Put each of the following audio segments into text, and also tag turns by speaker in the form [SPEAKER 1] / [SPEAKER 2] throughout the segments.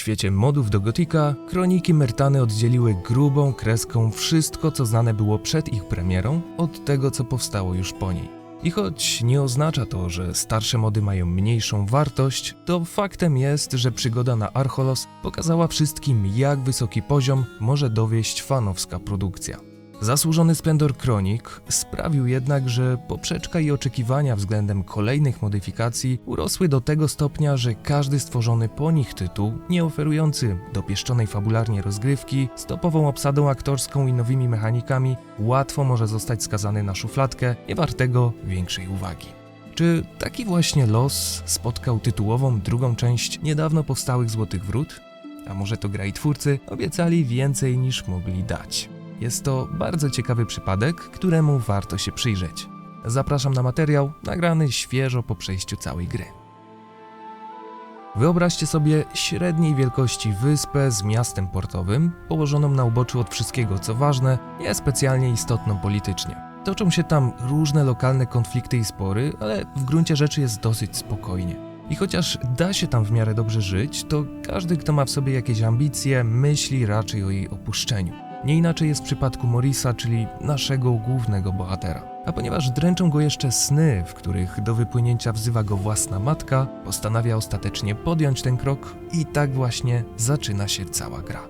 [SPEAKER 1] świecie modów do Gotika, Kroniki Myrtany oddzieliły grubą kreską wszystko, co znane było przed ich premierą, od tego, co powstało już po niej. I choć nie oznacza to, że starsze mody mają mniejszą wartość, to faktem jest, że przygoda na Archolos pokazała wszystkim, jak wysoki poziom może dowieść fanowska produkcja. Zasłużony splendor Kronik sprawił jednak, że poprzeczka i oczekiwania względem kolejnych modyfikacji urosły do tego stopnia, że każdy stworzony po nich tytuł, nie oferujący dopieszczonej fabularnie rozgrywki, z topową obsadą aktorską i nowymi mechanikami, łatwo może zostać skazany na szufladkę niewartego większej uwagi. Czy taki właśnie los spotkał tytułową drugą część niedawno powstałych Złotych Wrót? A może to gra i twórcy obiecali więcej niż mogli dać? Jest to bardzo ciekawy przypadek, któremu warto się przyjrzeć. Zapraszam na materiał nagrany świeżo po przejściu całej gry. Wyobraźcie sobie średniej wielkości wyspę z miastem portowym, położoną na uboczu od wszystkiego co ważne, niespecjalnie istotną politycznie. Toczą się tam różne lokalne konflikty i spory, ale w gruncie rzeczy jest dosyć spokojnie. I chociaż da się tam w miarę dobrze żyć, to każdy, kto ma w sobie jakieś ambicje, myśli raczej o jej opuszczeniu. Nie inaczej jest w przypadku Morrisa, czyli naszego głównego bohatera. A ponieważ dręczą go jeszcze sny, w których do wypłynięcia wzywa go własna matka, postanawia ostatecznie podjąć ten krok i tak właśnie zaczyna się cała gra.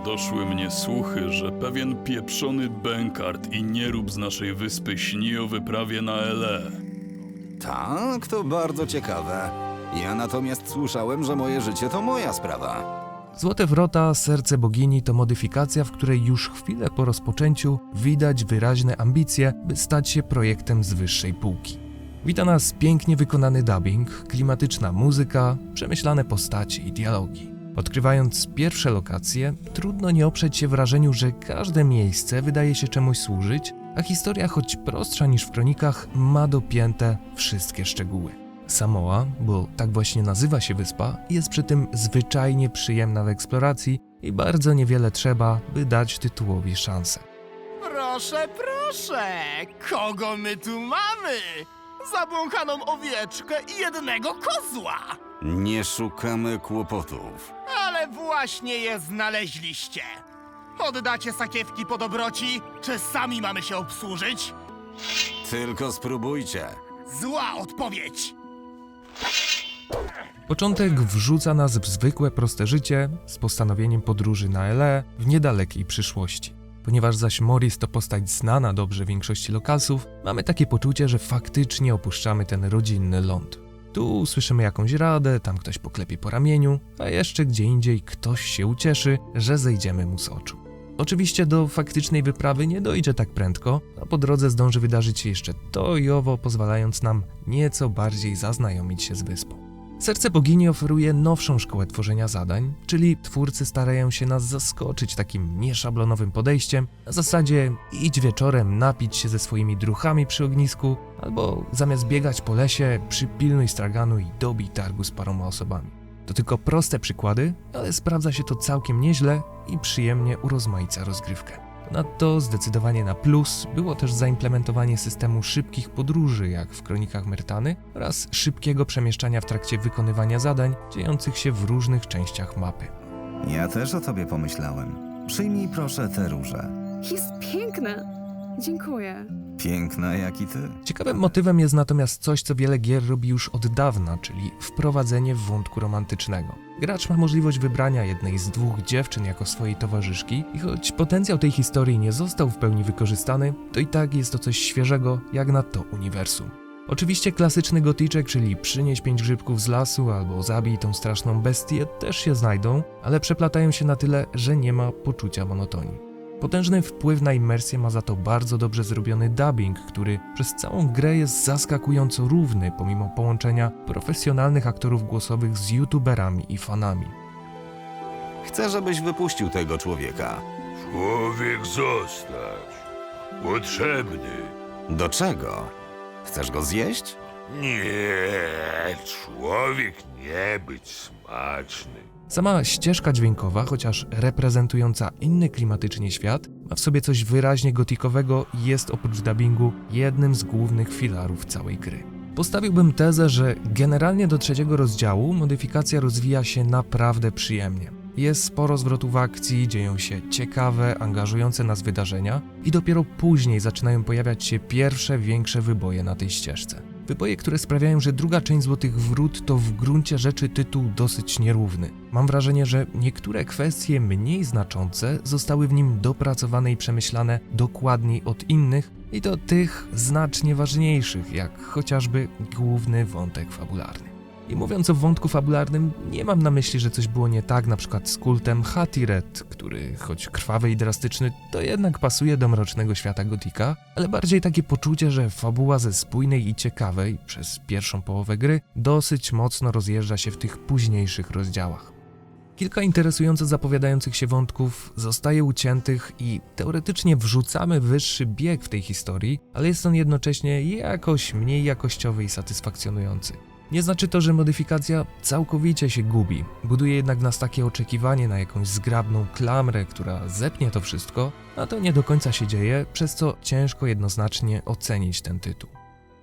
[SPEAKER 2] Doszły mnie słuchy, że pewien pieprzony bękart i nierób z naszej wyspy śni o wyprawie na LE.
[SPEAKER 3] Tak, to bardzo ciekawe. Ja natomiast słyszałem, że moje życie to moja sprawa.
[SPEAKER 1] Złote Wrota, Serce Bogini to modyfikacja, w której już chwilę po rozpoczęciu widać wyraźne ambicje, by stać się projektem z wyższej półki. Wita nas pięknie wykonany dubbing, klimatyczna muzyka, przemyślane postacie i dialogi. Odkrywając pierwsze lokacje, trudno nie oprzeć się wrażeniu, że każde miejsce wydaje się czemuś służyć, a historia, choć prostsza niż w Kronikach, ma dopięte wszystkie szczegóły. Samoa, bo tak właśnie nazywa się wyspa, jest przy tym zwyczajnie przyjemna w eksploracji i bardzo niewiele trzeba, by dać tytułowi szansę.
[SPEAKER 4] Proszę, proszę! Kogo my tu mamy? Zabłąkaną owieczkę i jednego kozła!
[SPEAKER 3] Nie szukamy kłopotów.
[SPEAKER 4] Ale właśnie je znaleźliście! Oddacie sakiewki po dobroci, czy sami mamy się obsłużyć?
[SPEAKER 3] Tylko spróbujcie.
[SPEAKER 4] Zła odpowiedź!
[SPEAKER 1] Początek wrzuca nas w zwykłe, proste życie z postanowieniem podróży na LE w niedalekiej przyszłości. Ponieważ zaś Morris to postać znana dobrze większości lokalsów, mamy takie poczucie, że faktycznie opuszczamy ten rodzinny ląd. Tu usłyszymy jakąś radę, tam ktoś poklepie po ramieniu, a jeszcze gdzie indziej ktoś się ucieszy, że zejdziemy mu z oczu. Oczywiście do faktycznej wyprawy nie dojdzie tak prędko, a po drodze zdąży wydarzyć się jeszcze to i owo, pozwalając nam nieco bardziej zaznajomić się z wyspą. Serce Bogini oferuje nowszą szkołę tworzenia zadań, czyli twórcy starają się nas zaskoczyć takim nieszablonowym podejściem, na zasadzie idź wieczorem napić się ze swoimi druchami przy ognisku, albo zamiast biegać po lesie, przypilnuj straganu i dobij targu z paroma osobami. To tylko proste przykłady, ale sprawdza się to całkiem nieźle i przyjemnie urozmaica rozgrywkę. Ponadto zdecydowanie na plus było też zaimplementowanie systemu szybkich podróży, jak w Kronikach Myrtany, oraz szybkiego przemieszczania w trakcie wykonywania zadań dziejących się w różnych częściach mapy.
[SPEAKER 5] Ja też o tobie pomyślałem. Przyjmij proszę tę różę.
[SPEAKER 6] Jest piękna. Dziękuję.
[SPEAKER 5] Piękna jak i ty.
[SPEAKER 1] Ciekawym motywem jest natomiast coś, co wiele gier robi już od dawna, czyli wprowadzenie wątku romantycznego. Gracz ma możliwość wybrania jednej z dwóch dziewczyn jako swojej towarzyszki i choć potencjał tej historii nie został w pełni wykorzystany, to i tak jest to coś świeżego jak na to uniwersum. Oczywiście klasyczny goticzek, czyli przynieś 5 grzybków z lasu albo zabij tą straszną bestię, też się znajdą, ale przeplatają się na tyle, że nie ma poczucia monotonii. Potężny wpływ na immersję ma za to bardzo dobrze zrobiony dubbing, który przez całą grę jest zaskakująco równy pomimo połączenia profesjonalnych aktorów głosowych z youtuberami i fanami.
[SPEAKER 3] Chcę, żebyś wypuścił tego człowieka.
[SPEAKER 7] Człowiek zostać. Potrzebny.
[SPEAKER 3] Do czego? Chcesz go zjeść?
[SPEAKER 7] Nie, człowiek nie być smaczny.
[SPEAKER 1] Sama ścieżka dźwiękowa, chociaż reprezentująca inny klimatycznie świat, ma w sobie coś wyraźnie gotikowego i jest oprócz dubbingu jednym z głównych filarów całej gry. Postawiłbym tezę, że generalnie do 3. rozdziału modyfikacja rozwija się naprawdę przyjemnie. Jest sporo zwrotów akcji, dzieją się ciekawe, angażujące nas wydarzenia i dopiero później zaczynają pojawiać się pierwsze, większe wyboje na tej ścieżce. Wyboje, które sprawiają, że druga część Złotych Wrót to w gruncie rzeczy tytuł dosyć nierówny. Mam wrażenie, że niektóre kwestie mniej znaczące zostały w nim dopracowane i przemyślane dokładniej od innych i to tych znacznie ważniejszych, jak chociażby główny wątek fabularny. I mówiąc o wątku fabularnym, nie mam na myśli, że coś było nie tak na przykład z kultem Hatiret, który choć krwawy i drastyczny, to jednak pasuje do mrocznego świata Gotika, ale bardziej takie poczucie, że fabuła ze spójnej i ciekawej przez pierwszą połowę gry dosyć mocno rozjeżdża się w tych późniejszych rozdziałach. Kilka interesująco zapowiadających się wątków zostaje uciętych i teoretycznie wrzucamy wyższy bieg w tej historii, ale jest on jednocześnie jakoś mniej jakościowy i satysfakcjonujący. Nie znaczy to, że modyfikacja całkowicie się gubi, buduje jednak w nas takie oczekiwanie na jakąś zgrabną klamrę, która zepnie to wszystko, a to nie do końca się dzieje, przez co ciężko jednoznacznie ocenić ten tytuł.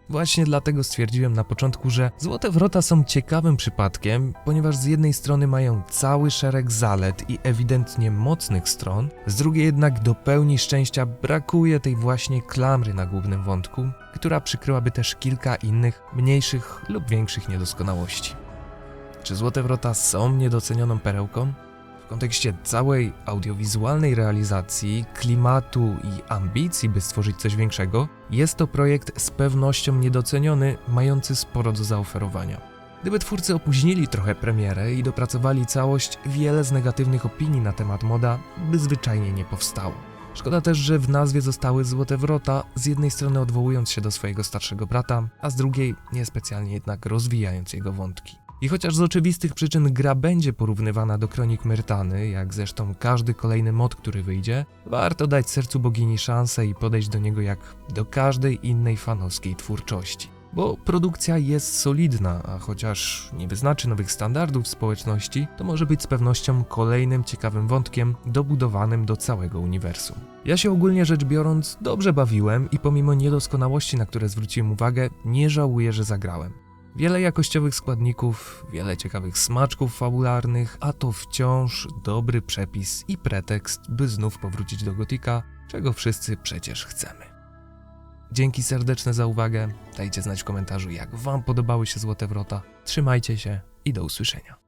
[SPEAKER 1] Właśnie dlatego stwierdziłem na początku, że Złote Wrota są ciekawym przypadkiem, ponieważ z jednej strony mają cały szereg zalet i ewidentnie mocnych stron, z drugiej jednak do pełni szczęścia brakuje tej właśnie klamry na głównym wątku, która przykryłaby też kilka innych, mniejszych lub większych niedoskonałości. Czy Złote Wrota są niedocenioną perełką? W kontekście całej audiowizualnej realizacji, klimatu i ambicji, by stworzyć coś większego, jest to projekt z pewnością niedoceniony, mający sporo do zaoferowania. Gdyby twórcy opóźnili trochę premierę i dopracowali całość, wiele z negatywnych opinii na temat moda by zwyczajnie nie powstało. Szkoda też, że w nazwie zostały Złote Wrota, z jednej strony odwołując się do swojego starszego brata, a z drugiej niespecjalnie jednak rozwijając jego wątki. I chociaż z oczywistych przyczyn gra będzie porównywana do Kronik Myrtany, jak zresztą każdy kolejny mod, który wyjdzie, warto dać sercu bogini szansę i podejść do niego jak do każdej innej fanowskiej twórczości. Bo produkcja jest solidna, a chociaż nie wyznaczy nowych standardów w społeczności, to może być z pewnością kolejnym ciekawym wątkiem dobudowanym do całego uniwersum. Ja się ogólnie rzecz biorąc dobrze bawiłem i pomimo niedoskonałości, na które zwróciłem uwagę, nie żałuję, że zagrałem. Wiele jakościowych składników, wiele ciekawych smaczków fabularnych, a to wciąż dobry przepis i pretekst, by znów powrócić do Gotika, czego wszyscy przecież chcemy. Dzięki serdeczne za uwagę, dajcie znać w komentarzu, jak wam podobały się Złote Wrota, trzymajcie się i do usłyszenia.